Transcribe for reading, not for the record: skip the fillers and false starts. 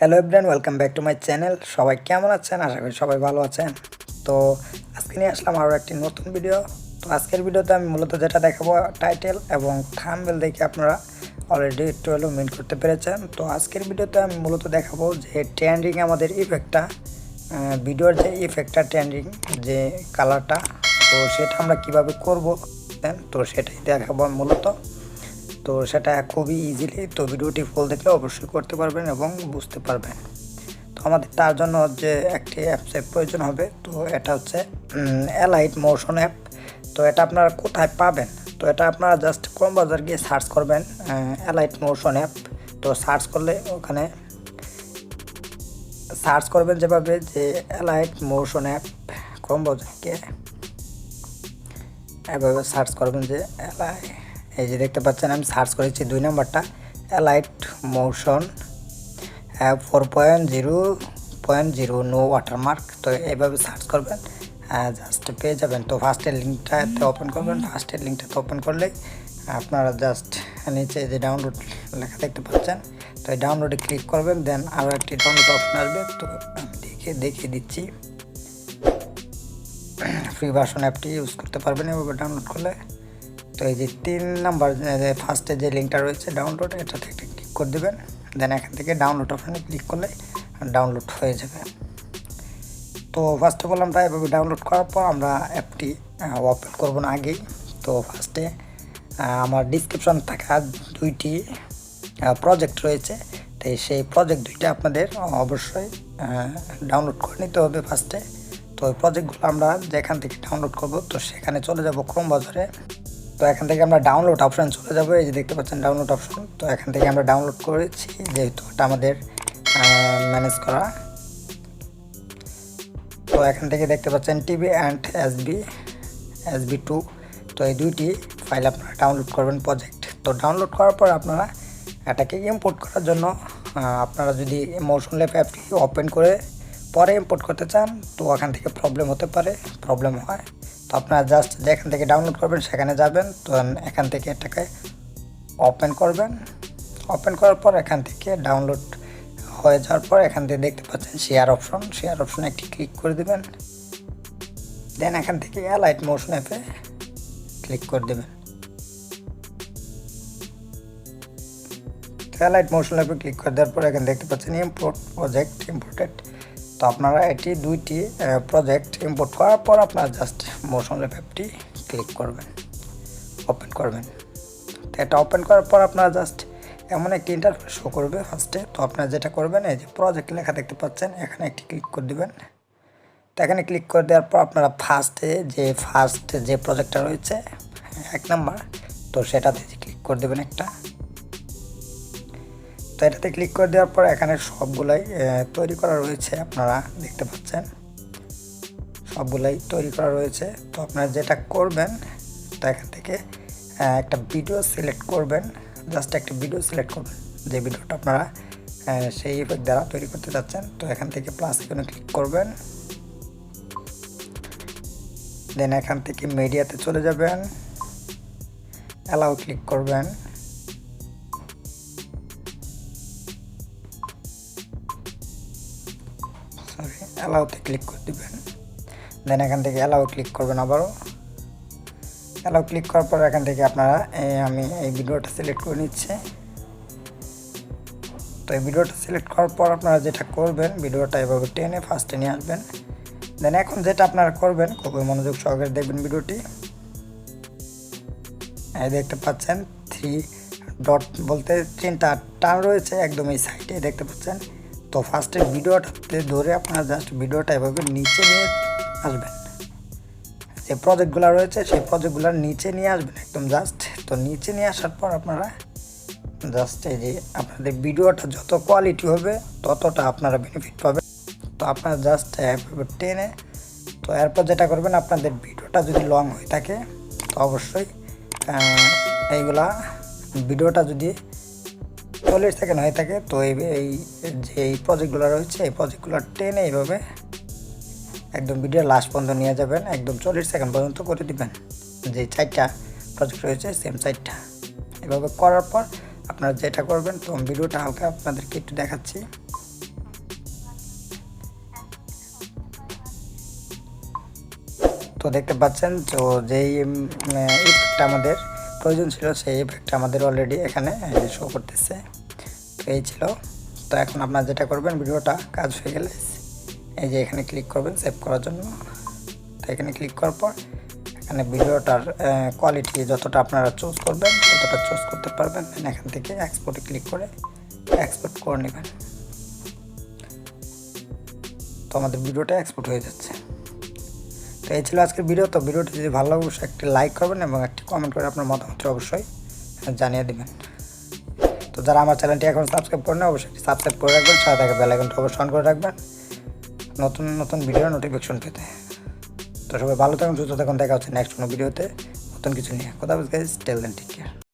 Hello everyone, welcome back to my channel. সবাই কেমন আছেন? আশা করি সবাই ভালো আছেন। তো আজকে নিয়ে আসলাম আরও একটি নতুন ভিডিও। তো আজকের ভিডিওতে আমি মূলত যেটা দেখাবো, টাইটেল এবং থাম্বনেল দেখে আপনারা অলরেডি একটু হলেও মিন করতে পেরেছেন। তো আজকের ভিডিওতে আমি মূলত দেখাবো যে ট্রেন্ডিং আমাদের ইফেক্টটা, ভিডিওর যে ইফেক্টটা ট্রেন্ডিং যে কালারটা, তো সেটা আমরা কীভাবে করবো, তো সেটাই দেখাবো মূলত। তো সেটা খুবই ইজিলি, তো ভিডিওটি ফুল দেখলে অবশ্যই করতে পারবেন এবং বুঝতে পারবেন। তো আমাদের তার জন্য যে একটি অ্যাপসের প্রয়োজন হবে, তো এটা হচ্ছে অ্যালাইট মোশন অ্যাপ। তো এটা আপনারা কোথায় পাবেন? তো এটা আপনারা জাস্ট ক্রোম ব্রাউজার গিয়ে সার্চ করবেন অ্যালাইট মোশন অ্যাপ। তো সার্চ করলে ওখানে সার্চ করবেন যেভাবে যে অ্যালাইট মোশন অ্যাপ, ক্রোম ব্রাউজারকে এভাবে সার্চ করবেন যে এই যে দেখতে পাচ্ছেন আমি সার্চ করেছি 2 নম্বরটা অ্যালাইট মোশন 4.0.0 নো ওয়াটারমার্ক। তো এইভাবে সার্চ করবেন, জাস্ট পেয়ে যাবেন। তো ফার্স্টের লিঙ্কটাতে ওপেন করবেন। ফার্স্টের লিঙ্কটাতে ওপেন করলেই আপনারা জাস্ট নিচে যে ডাউনলোড লেখা দেখতে পাচ্ছেন, তো এই ডাউনলোডে ক্লিক করবেন। দেন আরও একটি ডাউনলোড অপশন আসবে, তো আমি দেখিয়ে দিচ্ছি। ফ্রি ভার্সন অ্যাপটি ইউজ করতে পারবেন এভাবে ডাউনলোড করলে। তো এই যে 3 নাম্বার ফার্স্টে যে লিঙ্কটা রয়েছে ডাউনলোড, এটাতে একটা ক্লিক করে দেবেন। দেন এখান থেকে ডাউনলোড অপশানে ক্লিক করলে ডাউনলোড হয়ে যাবে। তো ফার্স্ট অফ অল আমরা এভাবে ডাউনলোড করার পর আমরা অ্যাপটি ওপেন করব না আগেই। তো ফার্স্টে আমার ডিসক্রিপশন থাকা 2টি প্রজেক্ট রয়েছে, তাই সেই প্রজেক্ট 2টা আপনাদের অবশ্যই ডাউনলোড করে নিতে হবে ফার্স্টে। তো ওই প্রজেক্টগুলো আমরা যেখান থেকে ডাউনলোড করব, তো সেখানে চলে যাব ক্রোম ব্রাউজারে। তো এখান থেকে আমরা ডাউনলোড অপশান চলে যাবো। এই যে দেখতে পাচ্ছেন ডাউনলোড অপশান। তো এখান থেকে আমরা ডাউনলোড করেছি, যেহেতু এটা আমাদের ম্যানেজ করা। তো এখান থেকে দেখতে পাচ্ছেন টিভি অ্যান্ড এসবি 2। তো এই 2টি ফাইল আপনারা ডাউনলোড করবেন প্রজেক্ট। তো ডাউনলোড করার পর আপনারা এটাকে ইম্পোর্ট করার জন্য আপনারা যদি মোশন ল্যাব অ্যাপটি ওপেন করে পরে ইম্পোর্ট করতে চান, তো ওখান থেকে প্রবলেম হয়। তো আপনারা জাস্ট যেখান থেকে ডাউনলোড করবেন সেখানে যাবেন। তো এখান থেকে এটাকে ওপেন করবেন। ওপেন করার পর এখান থেকে ডাউনলোড হয়ে যাওয়ার পর এখান থেকে দেখতে পাচ্ছেন শেয়ার অপশনে একটি ক্লিক করে দেবেন। দেন এখান থেকে অ্যালাইট মোশন অ্যাপে ক্লিক করে দেবেন। অ্যালাইট মোশন অ্যাপে ক্লিক করে দেওয়ার পর এখানে দেখতে পাচ্ছেন ইম্পোর্ট প্রজেক্ট ইম্পোর্টেড। তো আপনারা এটি 2টি প্রজেক্ট ইম্পোর্ট করার পর আপনারা জাস্ট মোশন ল্যাব অ্যাপটি ক্লিক করবেন, ওপেন করবেন। তো এটা ওপেন করার পর আপনারা জাস্ট এমন একটি ইন্টারফেস শো করবে ফার্স্টে। তো আপনারা যেটা করবেন, এই যে প্রজেক্ট লেখা দেখতে পাচ্ছেন, এখানে একটি ক্লিক করে দেবেন। তো এখানে ক্লিক করে দেওয়ার পর আপনারা ফার্স্ট যে প্রজেক্টটা রয়েছে 1 নাম্বার, তো সেটাতে ক্লিক করে দেবেন একটা। তো এটাতে ক্লিক করে দেওয়ার পর এখানে সবগুলাই তৈরি করা রয়েছে, আপনারা দেখতে পাচ্ছেন সবগুলাই তৈরি করা রয়েছে। তো আপনারা যেটা করবেন, তো এখান থেকে একটা ভিডিও সিলেক্ট করবেন, জাস্ট একটা ভিডিও সিলেক্ট করবেন যে ভিডিওটা আপনারা সেই ইফেক্ট দ্বারা তৈরি করতে যাচ্ছেন। তো এখান থেকে প্লাস এখানে ক্লিক করবেন। দেন এখান থেকে মিডিয়াতে চলে যাবেন, অ্যালাউ ক্লিক করবেন। অ্যালাউতে ক্লিক করে দেবেন। দেন এখান থেকে অ্যালাউ ক্লিক করবেন আবারও। অ্যালাউ ক্লিক করার পর এখান থেকে আপনারা আমি এই ভিডিওটা সিলেক্ট করে নিচ্ছি। তো এই ভিডিওটা সিলেক্ট করার পর আপনারা যেটা করবেন, ভিডিওটা এভাবে টেনে ফার্স্টে নিয়ে আসবেন। দেন এখন যেটা আপনারা করবেন, খুবই মনোযোগ সহকারে দেখবেন ভিডিওটি। এই দেখতে পাচ্ছেন 3 ডট বলতে 3টা টান রয়েছে একদম এই সাইডে দেখতে পাচ্ছেন। তো ফার্স্টে ভিডিওটাতে ধরে আপনারা জাস্ট ভিডিওটা এভাবে নিচে নিয়ে আসবেন। যে প্রজেক্টগুলো রয়েছে সেই প্রজেক্টগুলোর নিচে নিয়ে আসবেন একদম জাস্ট। তো নিচে নিয়ে আসার পর আপনারা জাস্ট এই যে আপনাদের ভিডিওটা যত কোয়ালিটি হবে ততটা আপনারা বেনিফিট পাবেন। তো আপনারা জাস্ট টেনে, তো এরপর যেটা করবেন, আপনাদের ভিডিওটা যদি লং হয়ে থাকে তো অবশ্যই এইগুলা ভিডিওটা যদি 40 সেকেন্ড হয়ে থাকে, তো এই প্রজেক্টগুলো রয়েছে এই প্রজেক্টগুলো টেনে এইভাবে একদম ভিডিও লাস্ট পর্যন্ত নিয়ে যাবেন, একদম 40 সেকেন্ড পর্যন্ত করে দিবেন। যে 4টা প্রজেক্ট রয়েছে সেম 4টা এভাবে করার পর আপনারা যেটা করবেন, তো ভিডিওটা হালকা আপনাদেরকে একটু দেখাচ্ছি। তো দেখতে পাচ্ছেন তো যেই ইফেক্টটা আমাদের প্রয়োজন ছিল সেই ইফেক্টটা আমাদের অলরেডি এখানে শো করতেছে। তো এই ছিল। তো এখন আপনারা যেটা করবেন, ভিডিওটা কাজ হয়ে গেলে এই যে এখানে ক্লিক করবেন সেভ করার জন্য। তো এখানে ক্লিক করার পর এখানে ভিডিওটার কোয়ালিটি যতটা আপনারা চুজ করবেন ততটা চুজ করতে পারবেন। এখান থেকে এক্সপোর্টে ক্লিক করে এক্সপোর্ট করে নেবেন। তো আমাদের ভিডিওটা এক্সপোর্ট হয়ে যাচ্ছে। তো এই ছিল আজকের ভিডিও। তো ভিডিওটি যদি ভালো লাগে অবশ্যই একটি লাইক করবেন এবং একটি কমেন্ট করে আপনার মতামত অবশ্যই জানিয়ে দেবেন। তো যারা আমার চ্যানেলটি এখন সাবস্ক্রাইব করেন অবশ্যই সাবস্ক্রাইব করে রাখবেন, সাথে থাকা বেল আইকনটা অবশ্যই অন করে রাখবেন নতুন নতুন ভিডিওর নোটিফিকেশন পেতে। তো সবাই ভালো থাকুন, সুস্থ থাকুন, দেখা হচ্ছে নেক্সট কোনো ভিডিওতে নতুন কিছু নিয়ে। কথা বলতে টেল দেন, টেক কেয়ার।